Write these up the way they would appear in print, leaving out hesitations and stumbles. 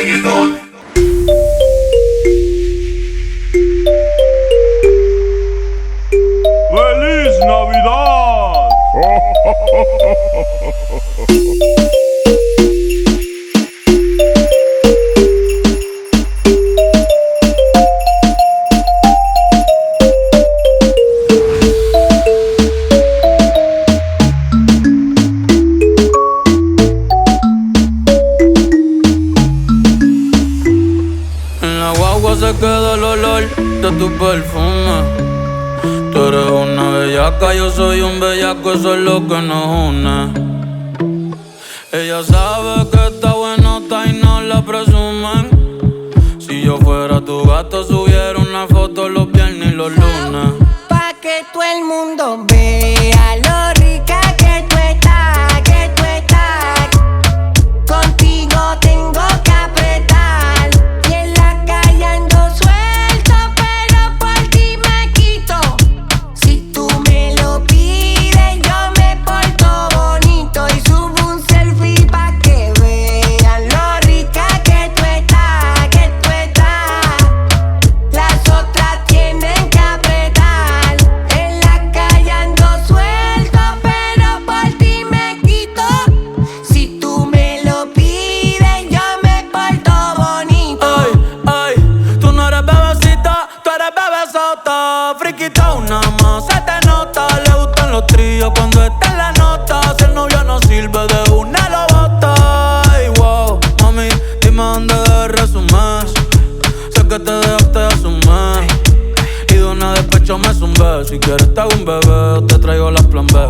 reggaetón. ¡Feliz Navidad! En la guagua se queda el olor de tu perfume. Tú eres una bellaca, yo soy un bellaco, eso es lo que nos une. Ella sabe que está buenota y no la presumen. Si yo fuera tu gato, subiera una foto los viernes y los lunes. Pa' que todo el mundo vea lo rica que tú estás, que tú estás. Contigo tengo que apretar. Y en la calle ando suelto, pero por ti me quito. Si tú me lo pides, yo me porto bonito. Y subo un selfie pa' que vean lo rica que tú estás, que tú estás. Las otras tienen que apretar. En la calle ando suelto, pero por ti me quito. Si tú me lo pides, yo me porto bonito. Ay, ay, tú no eres bebecita, tú eres bebesota. Friquita una más, se te nota. Le gustan los tríos cuando está en la nota. Si el novio no sirve, de una lo bota. Ay, wow, mami, dime dónde debes resumir. Sé que te dejaste de asumir. Y de una despecho me zumbé. Si quieres te hago un bebé o te traigo las plan B.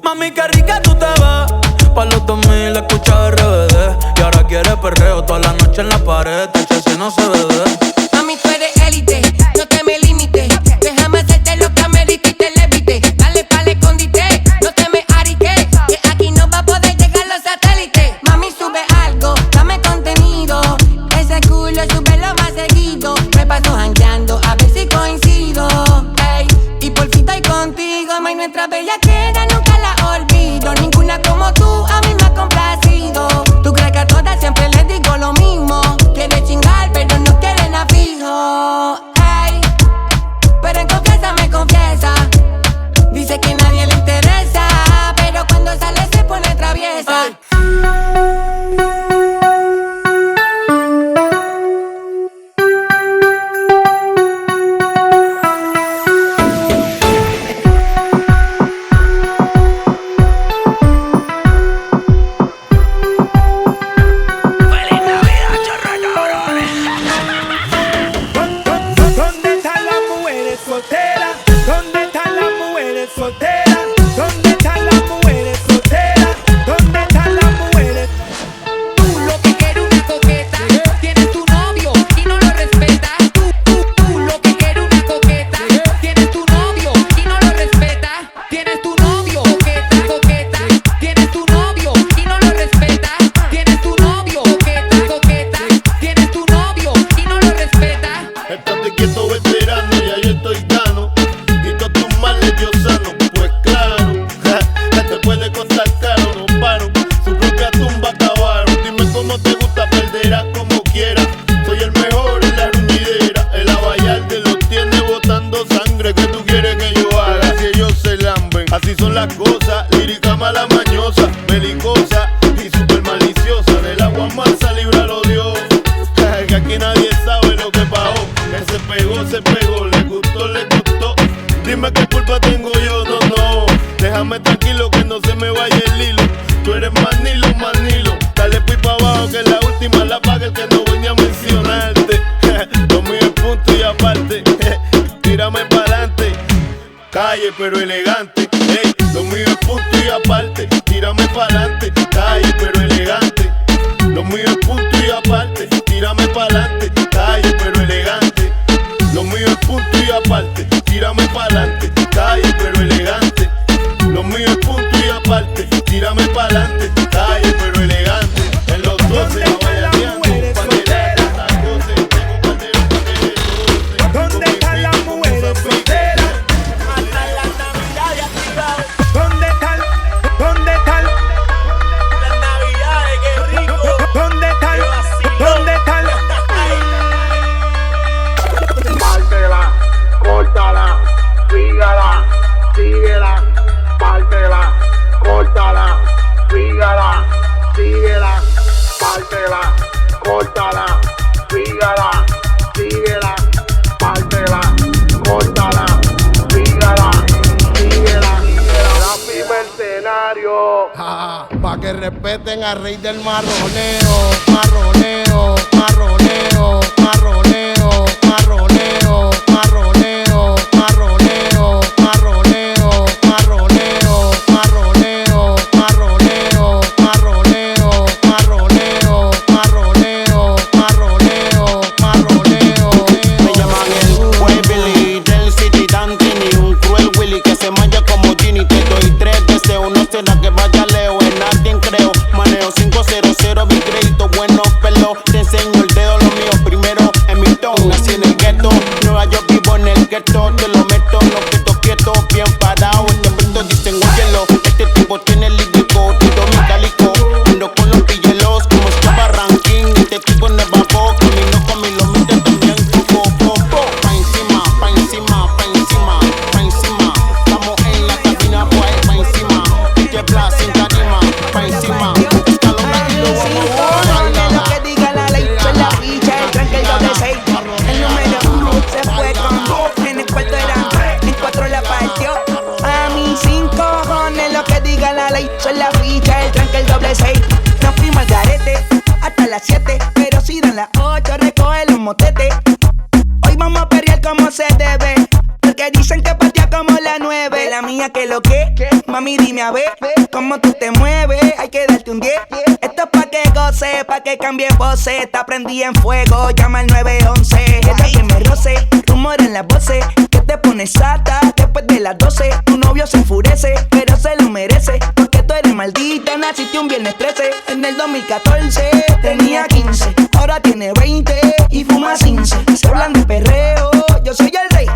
Mami, qué rica tú te ves. Pa' los 2000 escucha RBD. Y ahora quiere perreo toda la noche en la pared. Tache si no se ve de. Mami, tú eres élite, no te me limites. Déjame hacerte lo que amerita y te levite. Dale pa'l escondite, no te me ariques. Que aquí no va a poder llegar los satélites. Mami, sube algo, dame contenido. Ese culo súbelo más seguido. Me paso jangueando a ver si coincido. Ey, y por fin estoy contigo. May, nuestra bellaquera nunca la olvido. Ninguna como tú a mí me ha complacido. Tú crees que a todas siempre les digo lo mismo. Quiere chingar pero no quiere nada fijo. Ey, pero en confianza me confiesa. Dice que nadie le interesa, pero cuando sale se pone traviesa. ¿Dónde están las mujeres solteras? ¿Dónde están las mujeres solteras? ¿Dónde están las mujeres solteras? ¿Dónde están las mujeres? Tú lo que quieres una coqueta, tienes tu novio y no lo respetas. Tú lo que quieres una coqueta, tienes tu novio y no lo respetas. Tienes tu novio, coqueta, coqueta. Tienes tu novio y no lo respetas. Tienes tu novio, coqueta, coqueta. Tienes tu novio y no lo respetas. Estate quieto, veterano, ya yo estoy gano. Y todos tus males yo sano. Pues claro, te puede costar caro, no paro. Su propia tumba cavaron. Dime cómo te gusta, perderás como quieras. Soy el mejor en la ruñidera. El abayarte los tiene botando sangre. ¿Qué tú quieres que yo haga? Si ellos se lamben. Así son las cosas, lírica mala mañosa, belicosa y super maliciosa. Del agua mansa, líbralo Dios. Que aquí nadie sabe lo que pasó. Que se pegó, le gustó, le gustó. Dime qué culpa tengo yo, no. Déjame tranquilo que no se me vaya el hilo. Tú eres manilo. Dale pues pa' abajo que la última la paga el que no voy ni a mencionarte. Lo mío es punto y aparte. Tírame pa'lante. Calle pero elegante. Ey, lo mío es punto y aparte. Tírame pa'lante. Calle pero elegante. Lo mío es punto y aparte. Tírame pa'lante. Calle pero elegante. Lo mío es punto y aparte. Tírame pa'lante. Calle pero elegante. Lo mío es punto y aparte. Tírame pa'lante. Calle pero elegante. En los 12 no vaya guiando. ¿Dónde están las mujeres solteras? Hasta la Navidad ya meten al rey del marroneo, marroneo, marroneo, marroneo, marroneo, marroneo, marroneo, marroneo, marroneo, marroneo, marroneo, marroneo, marroneo, marroneo, marroneo, marroneo. Me llaman el Waverly del City Dantini, un cruel Willy que se malla como Ginny. Te doy 3 deseos, no será que vaya Leo, en nadie creo. Manejo 500, mi crédito, buenos pelos. Te enseño el dedo, lo mío primero en mi town. Nací en el ghetto, Nueva York, vivo en el ghetto. Te lo meto, no quedo quieto, bien parado. Este punto dicen, óyelo, este tipo tiene el lírico, todo mi calico. Ando con los pillelos, como estaba ranking. Este tipo no es babo, camino con mi lomita también. Pa' encima, pa' encima, pa' encima, pa' encima. Estamos en la cabina, boy, pa' encima. DJ Blas sin tarima, pa' encima. Escalón aquí lo vamos De lo que diga la ley, soy la ficha, el tranque, el doble 6. El número 1 se fue con 2, en el cuarto eran 3, en 4 la partió. A mí 5 cojones, lo que diga la ley, soy la ficha, el tranque, el doble 6. Nos fuimos al garete, hasta las 7, pero si dan las 8, recoge los motetes. Hoy vamos a perrear como se debe, porque dicen que patea como la 9. La mía que lo que, mami dime a ver, cómo tú te mueves, hay que darte un 10. Esto es pa' que goce, pa' que cambie pose. Te prendí en fuego, llama al 911. Ella que me roce, rumor en las voces, que te pones sata después de las 12. Tu novio se enfurece, pero se lo merece, porque tú eres maldita, naciste un viernes 13. En el 2014 tenía 15, ahora tiene 20 y fuma 15. Se hablan de perreo, yo soy el rey,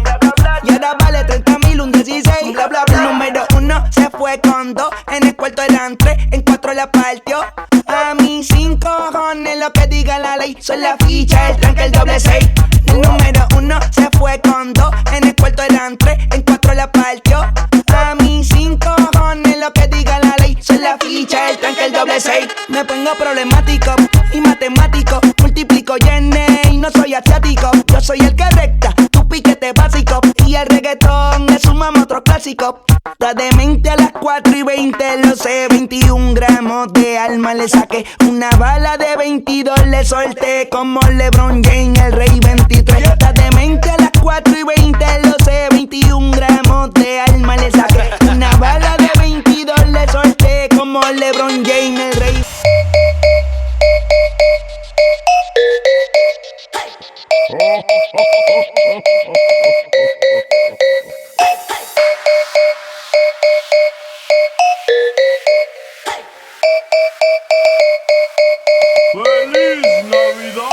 y ahora vale 30,000 un 16. Bla bla bla. El número 1 se fue con 2, en el cuarto eran 3, en 4 la partió. A mí 5 cojones, lo que diga la ley, soy la ficha, el tranque, el doble 6. El número 1 se fue con 2, en el cuarto eran 3, en 4 la partió. A mí 5 cojones, lo que diga la ley, soy la ficha, el tranque, el doble 6. Me pongo problemático y matemático, multiplico y no soy asiático. Yo soy el que recta, tu piquete básico, y el reggaetón es un mamo otro clásico. La demente a las 4:20, lo sé, 21 gramos de alma le saqué. Una bala de 22 le solté, como LeBron James, el rey 23. La demente a las 4:20, lo sé, 21 gramos de alma le saqué. Una bala de 22 le solté, como LeBron James, el rey. ¡Feliz Navidad!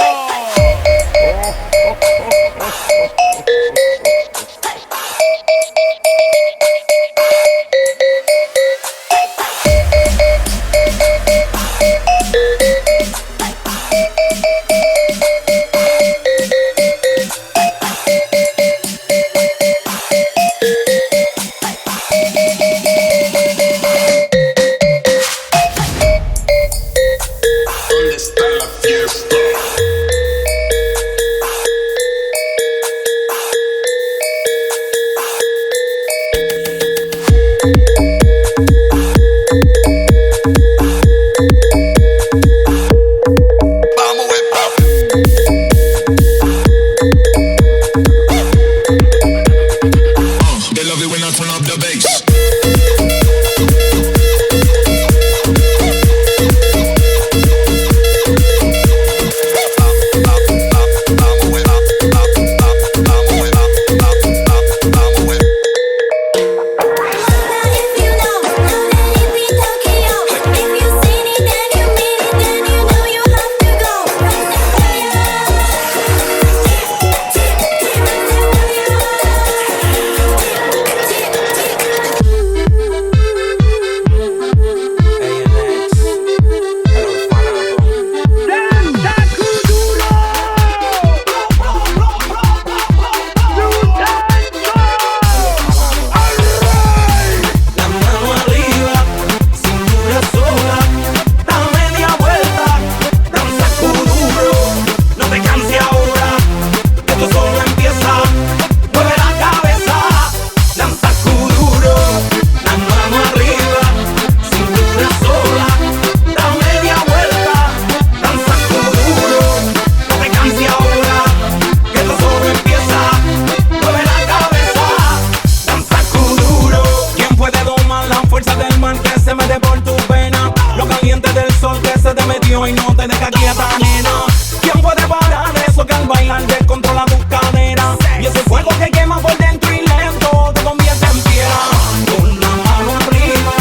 puedes parar eso que al bailar descontrola tus caderas. Y ese fuego que quema por dentro y lento te convierte en piedra. Con la mano arriba,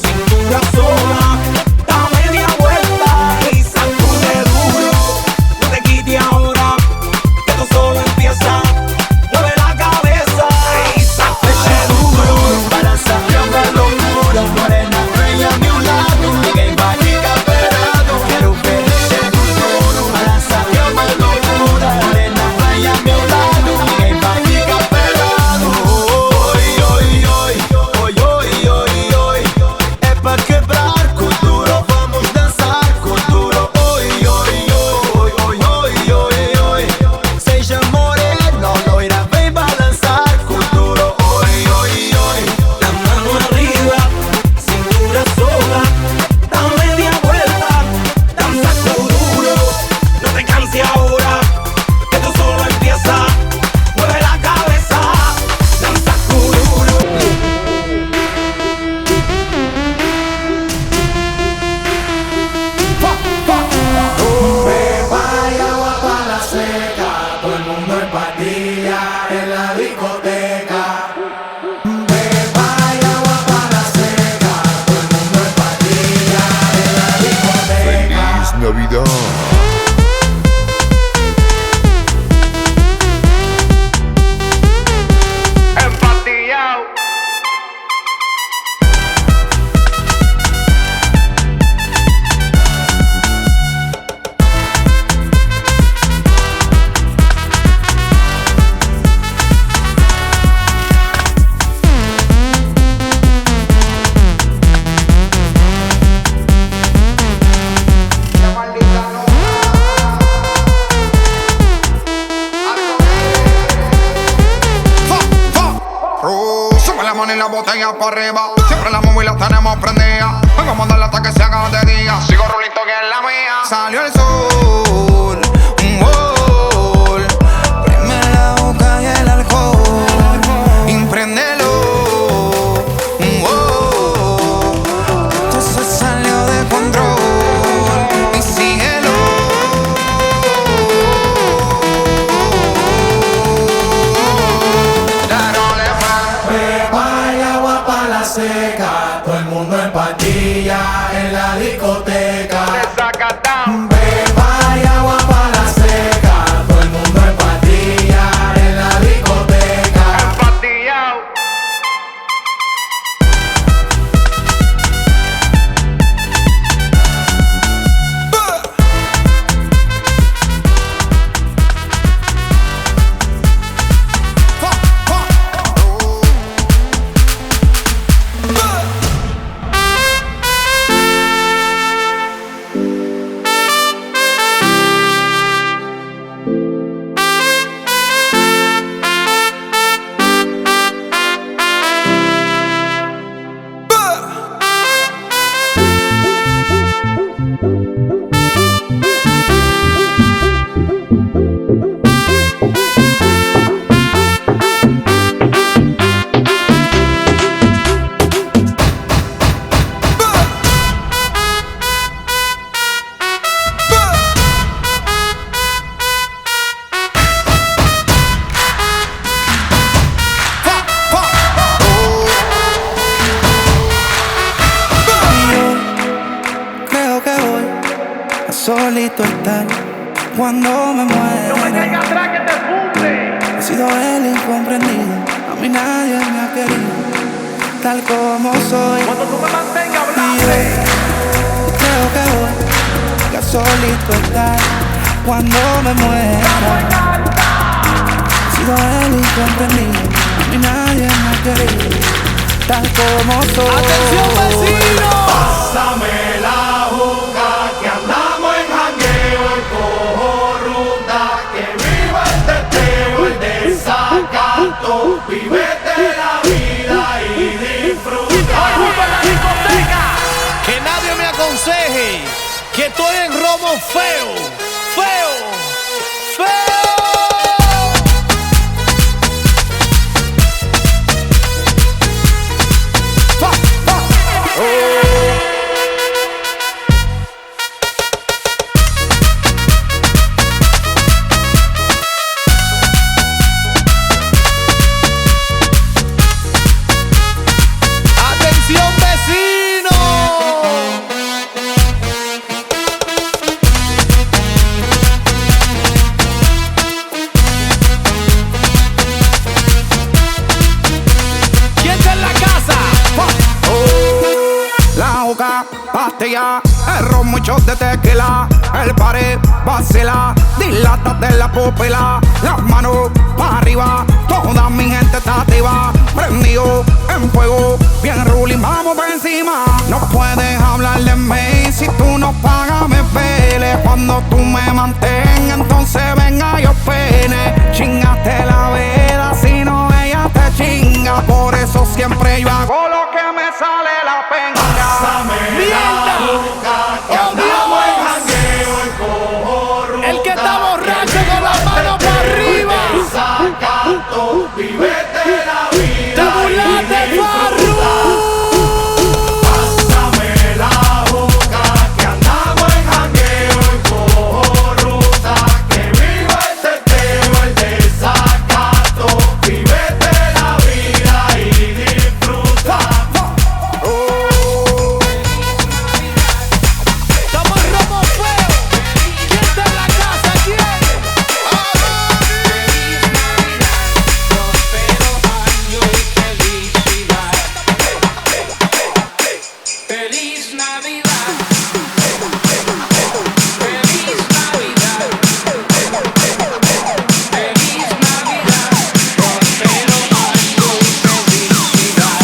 cintura sola, da media vuelta y sacude duro. No te quites ahora, que esto solo empieza. Mueve la cabeza y sacude duro. Balanza una locura, morena bella a mi lado. Ninguém vai ficar parado. Quero ver esse duro. Balanza uma loucura, morena bella a meu lado. Ninguém vai ficar parado. Oi, oi, oi, oi, oi, oi, oi. É pra quebrar com duro, vamos dançar com duro. Oi, oi, oi, oi, oi, oi, oi. Seja morena, loira, vem balançar com duro. Oi, oi, oi. La mano arriba, cintura sola, da media vuelta, danza duro. No te canses ahora, que esto solo empieza. Mueve la cabeza, danza duro. Beba y agua para la seca, todo el mundo en patilla en la discoteca. Beba y agua para la seca, todo el mundo en patilla en la discoteca. Feliz Navidad. Sube la mano y la botella para arriba. Siempre la móvil la tenemos prendida. Vengo a mandarla hasta que se haga de día. Sigo rulito que es la mía. Salió el sol, un gol. Prime la boca y el alcohol. Impréndelo, un gol. Esto se salió de control. Y síguelo. Beba y agua para la seca, todo el mundo en patilla en la discoteca. Beba y agua para la seca, todo el mundo en patilla en la discoteca. Solito estar cuando me muera. No me caiga atrás que te funde. He sido el incomprendido, a mí nadie me ha querido, tal como soy. Cuando tú me mantengas Y hablando. yo creo que voy a solito estar cuando me muera. He sido el incomprendido, a mí nadie me ha querido, tal como soy. ¡Atención, vecino! Pásame la juca que andamos en jangueo, el cojo ruta, que viva el teteo, el desacato, vívete la vida y disfruta. Que nadie me aconseje que estoy en robo feo, feo, feo. botella, el ron, muchos de tequila. El pared vacila, dilátate la pupila. Las manos para arriba, toda mi gente está activa. Prendido en fuego, bien ruling, vamos por encima. No puedes hablar de mí si tú no pagas, me pele. Cuando tú me mantengas, entonces venga yo pene. Chingaste la vela, si no ella te chinga. Por eso siempre yo hago lo que me sale la penga. El que está borracho con las manos para arriba. Desacato, vivete la vida. Te burlaste, Farru. Pásame la boca, que andamos en jangueo y cojo ruta. Que viva el teteo, el desacato. Vivete la vida y disfruta. Estamos en Romo Feo. ¿Quién está en la casa? ¿Quién? Feliz Navidad. Feliz Navidad. Feliz Navidad. Prospero año y felicidad.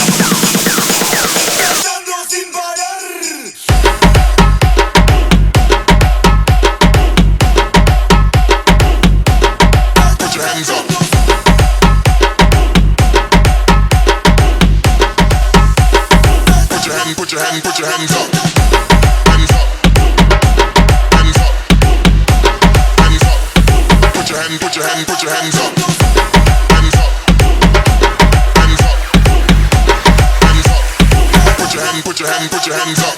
Cantando sin parar. Put your hands up. Put your hands up. Hands up. Hands up. Hands up. Put your hands up. Hands up. Hands up. Hands up. Put your hands up. Put your hands up.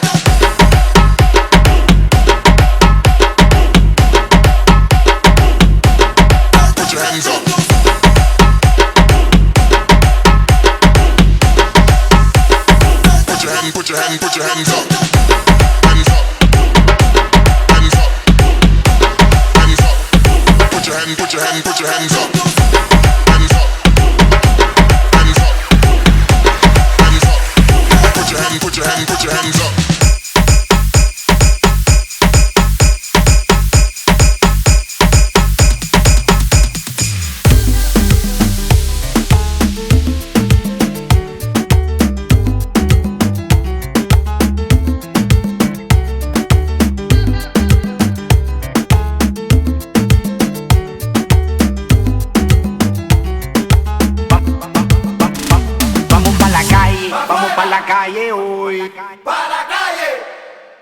Put your hands up. Hands up. Hands up. Hands up. Put your hands up. Hands up. Hands up. Hands up. Hands up. Put your hands up.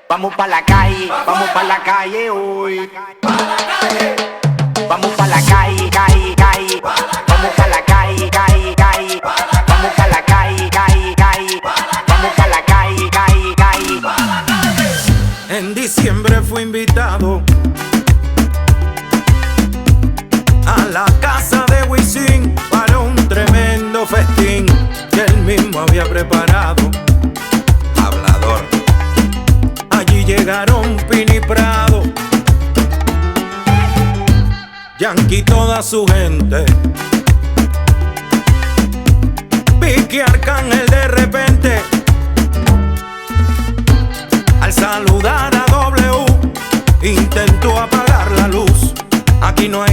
Vamos pa' la calle, vamos pa' la calle hoy. Vamos pa' la calle, calle, calle. Vamos pa' la calle, calle, calle. Vamos pa' la calle, calle, calle. Vamos pa' la calle, calle, calle. En diciembre fui invitado a la casa de Wisin para un tremendo festín que él mismo había preparado. Hablador. Allí llegaron Pini Prado, Yankee y toda su gente. Pique Arcángel de repente, al saludar a W, intentó apagar la luz. Aquí no hay